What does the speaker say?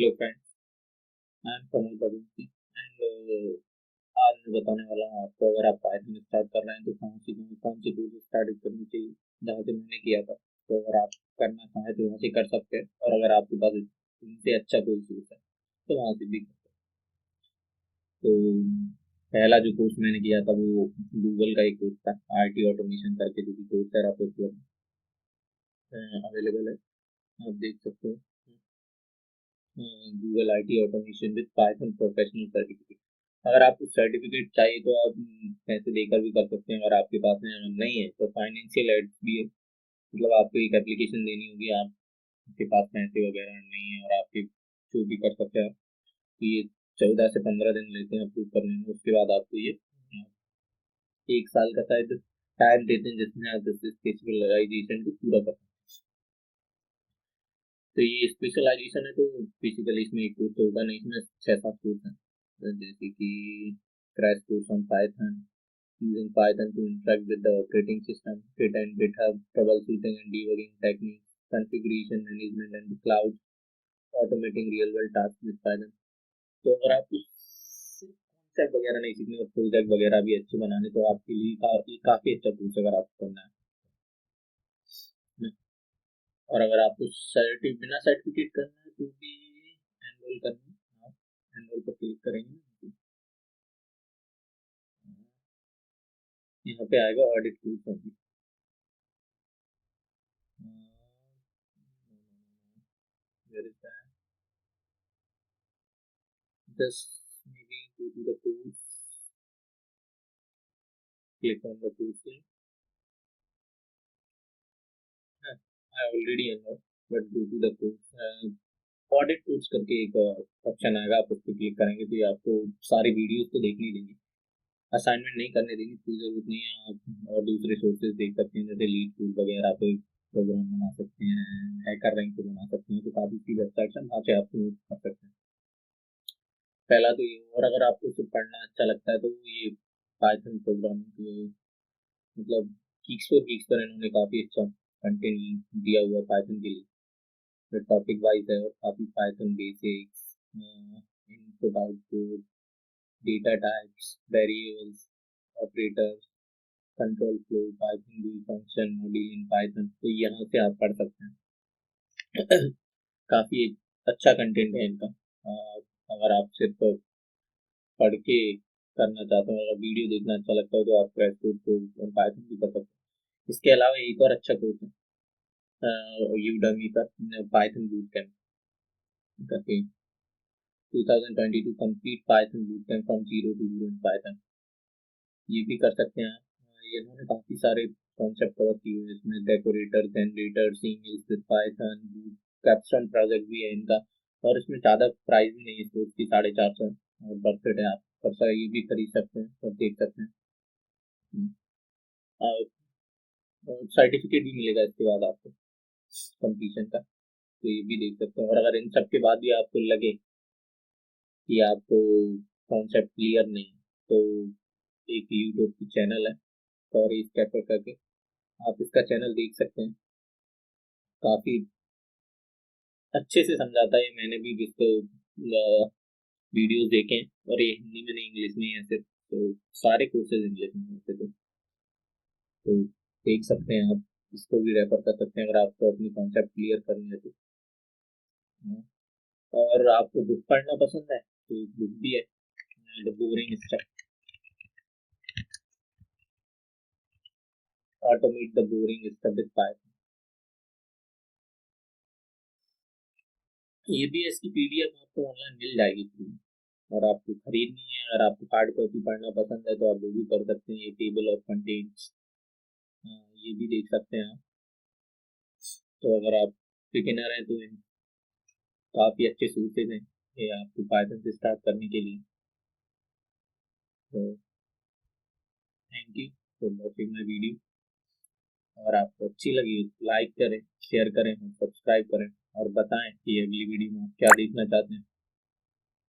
Dear friends, I'm Pramod बबूंसी and आज मैं बताने वाला हूँ आपको। अगर आप पाइथन स्टार्ट कर रहे हैं तो कौन सी टूल स्टार्ट करनी चाहिए, जहाँ से मैंने किया था। तो अगर आप करना चाहें तो वहाँ से कर सकते हैं, और अगर आपके पास इनसे अच्छा कोई सोर्स है तो वहाँ से भी कर सकते हैं। तो पहला जो कोर्स मैंने किया था वो गूगल का एक कोर्स था, आरटी ऑटोमेशन करके, जो कि कोर्स है आप अवेलेबल है, आप देख सकते हैं। Google IT automation with Python professional certificate. अगर आपको सर्टिफिकेट चाहिए तो आप पैसे देकर भी कर सकते हैं। अगर आपके पास में अगर नहीं है तो फाइनेंशियल एड्स भी है, मतलब आपको एक एप्लीकेशन देनी होगी, आपके पास पैसे वगैरह नहीं है और आपके जो भी कर सकते हैं। तो ये 14 से 15 दिन लेते हैं अप्रूव करने में। उसके बाद आपको ये 1 साल का शायद टाइम देते हैं जिसमें आप इस स्पेशलाइजेशन को पूरा कर। तो ये स्पेशलाइजेशन है, तो बेसिकली इसमें एक कोर्स तो होगा नहीं, इसमें 6-7 कोर्स हैं, जैसे कि crash course on Python, using Python to interact with the operating system, Git and GitHub, troubleshooting and debugging techniques, configuration management and cloud, automating real world tasks with Python। तो अगर आपको सिर्फ कॉन्सेप्ट वगैरह नहीं सीखने और प्रोजेक्ट वगैरह भी अच्छे बनाने, तो आपके लिए काफी अच्छा कोर्स अगर आपको करना है। और अगर आपको बिना सर्टिफिकेट करना है तो भी एनरोल करना है, आप एनरोल पर क्लिक करेंगे, यहाँ पे आएगा ऑडिट टूल्स होगी। Where is that? Just maybe go to the tools, click on the tools link. I already enrolled, but go to the tools, audit tools करके एक ऑप्शन आएगा, आप उस पर क्लिक करेंगे तो ये आपको सारी वीडियोस तो देखने देंगे, असाइनमेंट नहीं करने देंगे, कोई जरूरत नहीं है। आप और दूसरे सोर्सेज देख सकते हैं, जैसे लीड टूल वगैरह पे प्रोग्राम बना सकते हैं, हैकर रैंक पे बना सकते हैं। तो काफ़ी सी वेबसाइट है, वहाँ से आप कर सकते हैं। पहला तो ये। और अगर आपको सिर्फ पढ़ना अच्छा लगता है तो ये पाइथन प्रोग्रामिंग, मतलब गीक्स पर इन्होंने काफ़ी अच्छा कंटेंट दिया हुआ है पाइथन के लिए। टॉपिक वाइज है और काफ़ी Python basics, input output, data types, variables, operators, control flow, Python भी फंक्शन मॉड्यूल इन पाइथन, तो यहाँ से आप पढ़ सकते हैं। काफ़ी अच्छा कंटेंट है इनका। अगर आप सिर्फ पढ़ के करना चाहते हो, अगर वीडियो देखना अच्छा लगता है तो आप क्रैश कोर्स को पाइथन भी कर सकते हैं। इसके अलावा एक और अच्छा कोर्स है यूडमी पर, पाइथन बूट कैंप करके, 2022 complete Python boot camp from zero to hero in Python, ये भी कर सकते हैं। ये इन्होंने काफ़ी सारे कॉन्सेप्ट कवर किए हुए हैं इसमें, decorator, generator, singles with Python, capstone project भी है इनका। और इसमें ज़्यादा प्राइस भी नहीं है, इसको इसकी 450 और बजट है। आप पर ये भी खरीद सकते हैं और देख सकते हैं। सर्टिफिकेट भी मिलेगा इसके बाद आपको कंप्लीशन का, तो ये भी देख सकते हैं। और अगर इन सब के बाद भी आपको लगे कि आपको कॉन्सेप्ट क्लियर नहीं, तो एक यूट्यूब की चैनल है सॉरी स्कैपर करके, आप इसका चैनल देख सकते हैं। काफ़ी अच्छे से समझाता है, मैंने भी इसको वीडियोस देखे हैं, और ये हिंदी में नहीं इंग्लिश में है सिर्फ, तो सारे कोर्सेज इंग्लिश में होते, तो देख सकते हैं आप, इसको भी रेफर कर सकते हैं अगर आपको अपनी कॉन्सेप्ट क्लियर करनी है तो। हाँ। और आपको बुक पढ़ना पसंद है तो बुक भी है, the boring stuff, automate the boring stuff with Python. ये भी इसकी पीडीएफ आपको ऑनलाइन मिल जाएगी फ्री में, और आपको खरीदनी है। अगर आपको हार्ड कॉपी पढ़ना पसंद है तो आप वो भी कर सकते हैं। ये टेबल ऑफ कंटेंट्स, ये भी देख सकते हैं आप। तो अगर आप बिगिनर हैं तो काफ़ी अच्छे सोर्सेज हैं ये आपको पाइथन से स्टार्ट करने के लिए। तो thank you for watching my video. और आपको अच्छी लगी तो लाइक करें, शेयर करें और सब्सक्राइब करें, और बताएं कि अगली वीडियो में आप क्या देखना चाहते हैं।